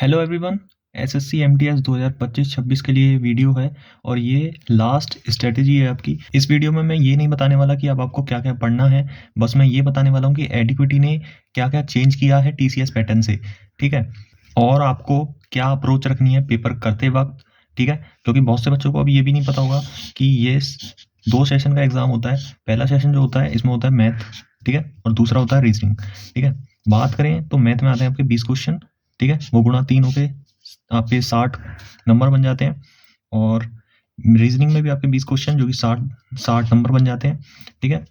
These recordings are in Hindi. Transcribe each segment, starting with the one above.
Hello everyone. एसएससी एमटीएस 2025-26 के लिए वीडियो है और ये लास्ट स्ट्रेटेजी है आपकी। इस वीडियो में मैं ये नहीं बताने वाला कि अब आपको क्या क्या पढ़ना है, बस मैं ये बताने वाला हूँ कि एडिक्विटी ने क्या क्या चेंज किया है टीसीएस पैटर्न से, ठीक है। और आपको क्या अप्रोच रखनी है पेपर करते वक्त, ठीक है। क्योंकि बहुत से बच्चों को अभी ये भी नहीं पता होगा कि ये 2 सेशन का एग्जाम होता है। पहला सेशन जो होता है इसमें होता है मैथ, ठीक है, और दूसरा होता है रीजनिंग, ठीक है। बात करें तो मैथ में आते हैं आपके 20 क्वेश्चन, ठीक है, वो गुणा 3 हो गए, आपके 60 नंबर बन जाते हैं। और रीजनिंग में भी आपके 20 क्वेश्चन जो कि 60 नंबर बन जाते हैं, ठीक है।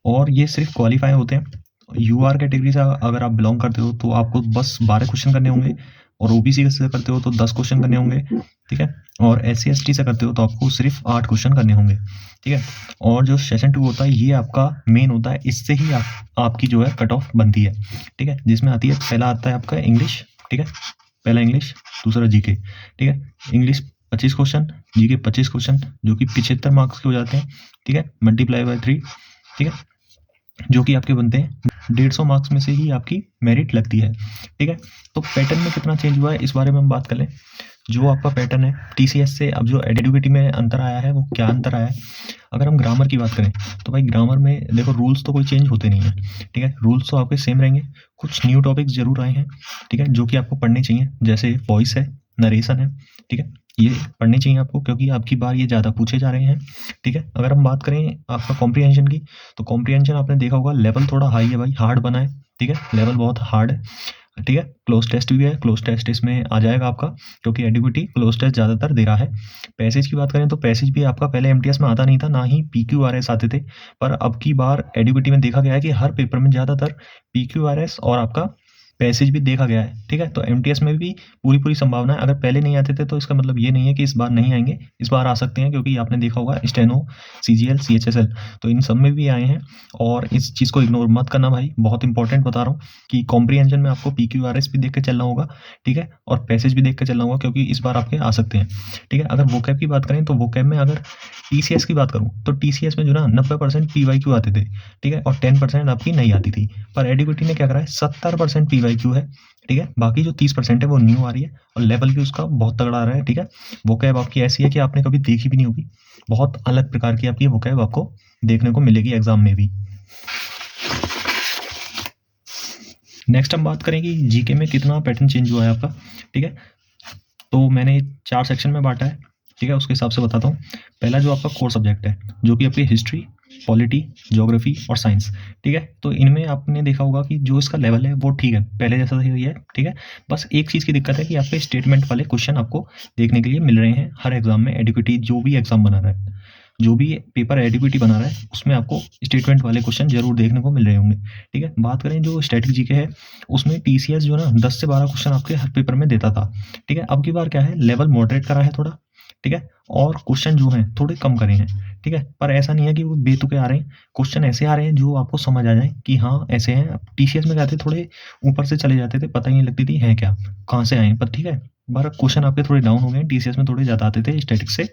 और ये सिर्फ क्वालिफाई होते हैं। यूआर कैटेगरी से अगर आप बिलोंग करते हो तो आपको बस 12 क्वेश्चन करने होंगे, और ओबीसी से करते हो तो 10 क्वेश्चन करने होंगे, ठीक है। और एससी एसटी से करते हो तो आपको सिर्फ 8 क्वेश्चन करने होंगे, ठीक है। और जो सेशन 2 होता है ये आपका मेन होता है, इससे ही आपकी जो है कट ऑफ बनती है, ठीक है। जिसमें आती है, पहला आता है आपका इंग्लिश, ठीक है, पहला इंग्लिश, दूसरा जीके, ठीक है। इंग्लिश 25 क्वेश्चन, जीके 25 क्वेश्चन, जो कि 75 मार्क्स के हो जाते हैं, ठीक है, मल्टीप्लाई बाय 3, ठीक है, जो कि आपके बनते हैं 150 मार्क्स में से ही आपकी मेरिट लगती है, ठीक है। तो पैटर्न में कितना चेंज हुआ है इस बारे में हम बात कर लें। जो आपका पैटर्न है टीसीएस से अब जो एडिक्विटी में अंतर आया है वो क्या अंतर आया है। अगर हम ग्रामर की बात करें तो भाई ग्रामर में देखो रूल्स तो कोई चेंज होते नहीं है, ठीक है, रूल्स तो आपके सेम रहेंगे। कुछ न्यू टॉपिक्स जरूर आए हैं, ठीक है, जो कि आपको पढ़ने चाहिए, जैसे वॉइस है, नरेशन है, ठीक है, ये पढ़ने चाहिए आपको क्योंकि आपकी बार ये ज़्यादा पूछे जा रहे हैं, ठीक है। अगर हम बात करें आपका कॉम्प्रीहेंशन की, तो कॉम्प्रीहेंशन आपने देखा होगा लेवल थोड़ा हाई है भाई, हार्ड बना है, ठीक है, लेवल बहुत हार्ड है, ठीक है। क्लोज टेस्ट भी है, क्लोज टेस्ट इसमें आ जाएगा आपका, क्योंकि एडिक्विटी क्लोज टेस्ट ज़्यादातर दे रहा है। पैसेज की बात करें तो पैसेज भी आपका पहले एमटीएस में आता नहीं था, ना ही पीक्यूआरएस आते थे, पर अब की बार एडिक्विटी में देखा गया है कि हर पेपर में ज़्यादातर पीक्यूआरएस और आपका पैसेज भी देखा गया है, ठीक है। तो एमटीएस में भी पूरी संभावना है। अगर पहले नहीं आते थे तो इसका मतलब ये नहीं है कि इस बार नहीं आएंगे, इस बार आ सकते हैं, क्योंकि आपने देखा होगा स्टेनो, सीजीएल, सीएचएसएल, तो इन सब में भी आए हैं। और इस चीज़ को इग्नोर मत करना भाई, बहुत इंपॉर्टेंट बता रहा हूँ कि कॉम्प्रीहेंशन में आपको पीक्यूआरएस भी देख के चलना होगा, ठीक है, और पैसेज भी देख के चलना होगा, क्योंकि इस बार आपके आ सकते हैं, ठीक है। अगर वोकैब की बात करें तो वोकैब में अगर टीसीएस की बात करूँ तो टीसीएस में जो ना 90% पीवाईक्यू आते थे, ठीक है, और 10% आपकी नहीं आती थी। पर एडिक्विटी ने क्या करा है, 70% पीवाईक्यू है, ठीक है, बाकी जो 30% है वो न्यू आ रही है, और लेवल भी उसका बहुत तगड़ा आ रहा है, ठीक है। वोकैब आपकी ऐसी है कि आपने कभी देखी भी नहीं होगी, बहुत अलग प्रकार की आपकी वोकैब आपको देखने को मिलेगी एग्जाम में भी। नेक्स्ट हम बात करेंगे जीके में कितना पैटर्न चेंज हुआ है आपका, ठीक है। तो मैंने 4 सेक्शन में बांटा है, ठीक है, उसके हिसाब से बताता हूँ। पहला जो आपका कोर सब्जेक्ट है, जो कि आपकी हिस्ट्री, पॉलिटी, ज्योग्राफी और साइंस, ठीक है। तो इनमें आपने देखा होगा कि जो इसका लेवल है वो ठीक है, पहले जैसा ही है, ठीक है। बस एक चीज़ की दिक्कत है कि आपके स्टेटमेंट वाले क्वेश्चन आपको देखने के लिए मिल रहे हैं हर एग्जाम में। एडिक्विटी जो भी एग्जाम बना रहा है, जो भी पेपर एडिक्विटी बना रहा है, उसमें आपको स्टेटमेंट वाले क्वेश्चन जरूर देखने को मिल रहे होंगे, ठीक है। बात करें जो स्टैटिक जीके है, उसमें टीसीएस जो ना 10 से 12 क्वेश्चन आपके हर पेपर में देता था, ठीक है। अब की बार क्या है, लेवल मॉडरेट करा है थोड़ा, ठीक है, और क्वेश्चन जो हैं थोड़े कम करे हैं, ठीक है। पर ऐसा नहीं है कि वो बेतुके आ रहे हैं, क्वेश्चन ऐसे आ रहे हैं जो आपको समझ आ जाए कि हाँ ऐसे हैं। टीसीएस में क्या थे, थोड़े ऊपर से चले जाते थे, पता ही नहीं लगती थी हैं क्या, कहाँ से आए, पर ठीक है, बार क्वेश्चन आपके थोड़े डाउन हो गए, टीसीएस में थोड़े ज़्यादा आते थे स्टैटिक्स से,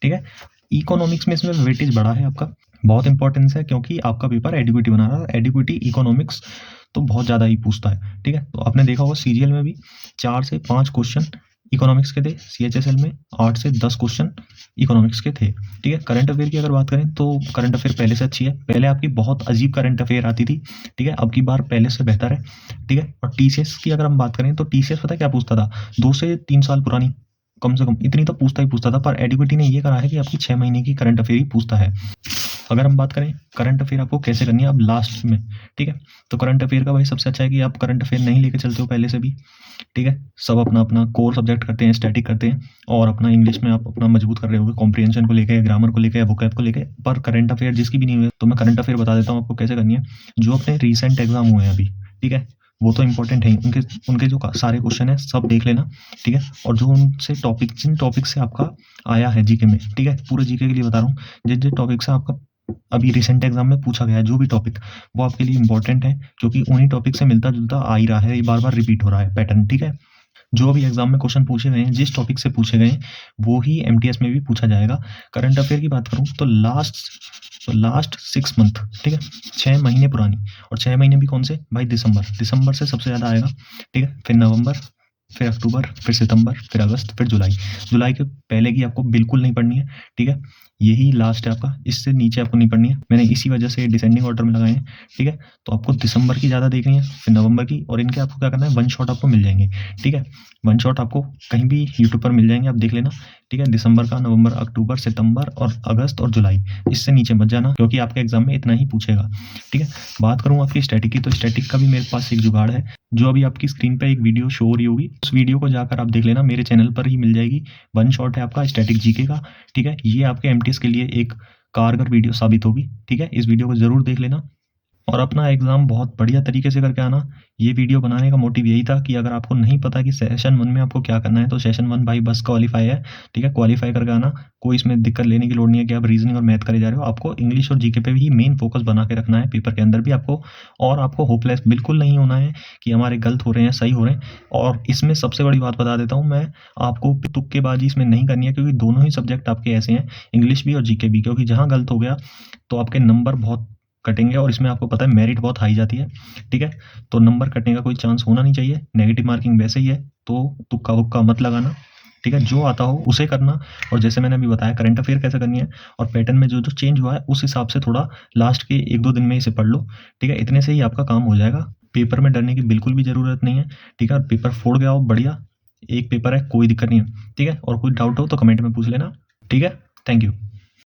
ठीक है। इकोनॉमिक्स में इसमें वेटेज बढ़ा है आपका, बहुत इंपॉर्टेंस है, क्योंकि आपका पेपर एडिक्विटी बना रहा है, एडिक्विटी इकोनॉमिक्स तो बहुत ज़्यादा ही पूछता है, ठीक है। तो आपने देखा होगा सीजीएल में भी 4 से 5 क्वेश्चन इकोनॉमिक्स के थे, सीएचएसएल में 8 से 10 क्वेश्चन इकोनॉमिक्स के थे, ठीक है। करंट अफेयर की अगर बात करें तो करंट अफेयर पहले से अच्छी है, पहले आपकी बहुत अजीब करंट अफेयर आती थी, ठीक है, अब की बार पहले से बेहतर है, ठीक है। और टीसीएस की अगर हम बात करें तो टीसीएस पता है क्या पूछता था, 2 से 3 साल पुरानी, कम से कम इतनी तो पूछता ही पूछता था। पर एडिक्विटी ने ये करा है कि आपकी 6 महीने की करंट अफेयर ही पूछता है। अगर हम बात करें करंट अफेयर आपको कैसे करनी है अब लास्ट में, ठीक है, तो करंट अफेयर का भाई सबसे अच्छा है कि आप करंट अफेयर नहीं लेके चलते हो पहले से भी, ठीक है। सब अपना अपना कोर सब्जेक्ट करते हैं, स्टैटिक करते हैं, और अपना इंग्लिश में आप अपना मजबूत कर रहे होगे कॉम्प्रीहेंशन को लेकर, ग्रामर को लेकर, वोकैब को लेकर। पर करंट अफेयर जिसकी भी नहीं हुई तो मैं करंट अफेयर बता देता हूँ आपको कैसे करनी है। जो अपने रिसेंट एग्जाम हुए हैं अभी, ठीक है, वो तो इंपॉर्टेंट है, उनके उनके जो सारे क्वेश्चन है सब देख लेना, ठीक है। और जो उनसे टॉपिक, जिन टॉपिक से आपका आया है जीके में, ठीक है, पूरे जीके के लिए बता रहा हूँ, जिन जिन टॉपिक से आपका अभी रिसेंट एग्जाम में पूछा गया है जो भी टॉपिक, वो आपके लिए इंपॉर्टेंट है, क्योंकि उन्हीं टॉपिक से मिलता जुलता आ ही रहा है, ये बार बार रिपीट हो रहा है पैटर्न, ठीक है। जो भी एग्जाम में क्वेश्चन पूछे गए हैं, जिस टॉपिक से पूछे गए हैं, वो ही एमटीएस में भी पूछा जाएगा। करंट अफेयर की बात करूं तो लास्ट 6 मंथ, ठीक है, 6 महीने पुरानी, और 6 महीने भी कौन से भाई, दिसंबर से सबसे ज़्यादा आएगा, ठीक है, फिर नवंबर, फिर अक्टूबर, फिर सितंबर, फिर अगस्त, फिर जुलाई। जुलाई के पहले की आपको बिल्कुल नहीं पढ़नी है, ठीक है? यही लास्ट है आपका, इससे नीचे आपको नहीं पढ़नी है। मैंने इसी वजह से डिसेंडिंग ऑर्डर में लगाए हैं, ठीक है? तो आपको दिसंबर की ज़्यादा देखनी है, फिर नवंबर की, और इनके आपको क्या करना है, वन शॉट आपको मिल जाएँगे, ठीक है? वन शॉट आपको कहीं भी यूट्यूब पर मिल जाएँगे, आप देख लेना, ठीक है? दिसंबर का, नवंबर, अक्टूबर, सितंबर और अगस्त और जुलाई, इससे नीचे मत जाना क्योंकि आपके एग्ज़ाम में इतना ही पूछेगा, ठीक है? बात करूँ आपकी स्टैटिक की, तो स्टैटिक का भी मेरे पास एक जुगाड़ है, जो अभी आपकी स्क्रीन पे एक वीडियो शो हो रही होगी, उस वीडियो को जाकर आप देख लेना, मेरे चैनल पर ही मिल जाएगी। वन शॉट है आपका स्टैटिक जीके का, ठीक है? ये आपके एमटीएस के लिए एक कारगर वीडियो साबित होगी, ठीक है? इस वीडियो को ज़रूर देख लेना और अपना एग्ज़ाम बहुत बढ़िया तरीके से करके आना। ये वीडियो बनाने का मोटिव यही था कि अगर आपको नहीं पता कि सेशन 1 में आपको क्या करना है, तो सेशन 1 भाई बस क्वालीफाई है, ठीक है? क्वालीफाई करके आना, कोई इसमें दिक्कत लेने की लोड़ नहीं है कि आप रीज़निंग और मैथ करे जा रहे हो। आपको इंग्लिश और जीके पे भी मेन फ़ोकस बना के रखना है, पेपर के अंदर भी आपको, और आपको होपलेस बिल्कुल नहीं होना है कि हमारे गलत हो रहे हैं, सही हो रहे हैं। और इसमें सबसे बड़ी बात बता देता हूँ मैं, आपको तुक्केबाज़ी इसमें नहीं करनी है क्योंकि दोनों ही सब्जेक्ट आपके ऐसे हैं, इंग्लिश भी और जीके भी, क्योंकि जहाँ गलत हो गया, तो आपके नंबर बहुत कटेंगे और इसमें आपको पता है मेरिट बहुत हाई जाती है, ठीक है? तो नंबर कटने का कोई चांस होना नहीं चाहिए, नेगेटिव मार्किंग वैसे ही है, तो तुक्का-वुक्का मत लगाना, ठीक है? जो आता हो उसे करना, और जैसे मैंने अभी बताया करंट अफेयर कैसे करनी है और पैटर्न में जो-जो चेंज हुआ है, उस हिसाब से थोड़ा लास्ट के 1-2 दिन में इसे पढ़ लो, ठीक है? इतने से ही आपका काम हो जाएगा। पेपर में डरने की बिल्कुल भी ज़रूरत नहीं है, ठीक है? और पेपर फोड़ के आओ बढ़िया, एक पेपर है, कोई दिक्कत नहीं है, ठीक है? और कोई डाउट हो तो कमेंट में पूछ लेना, ठीक है? Thank you.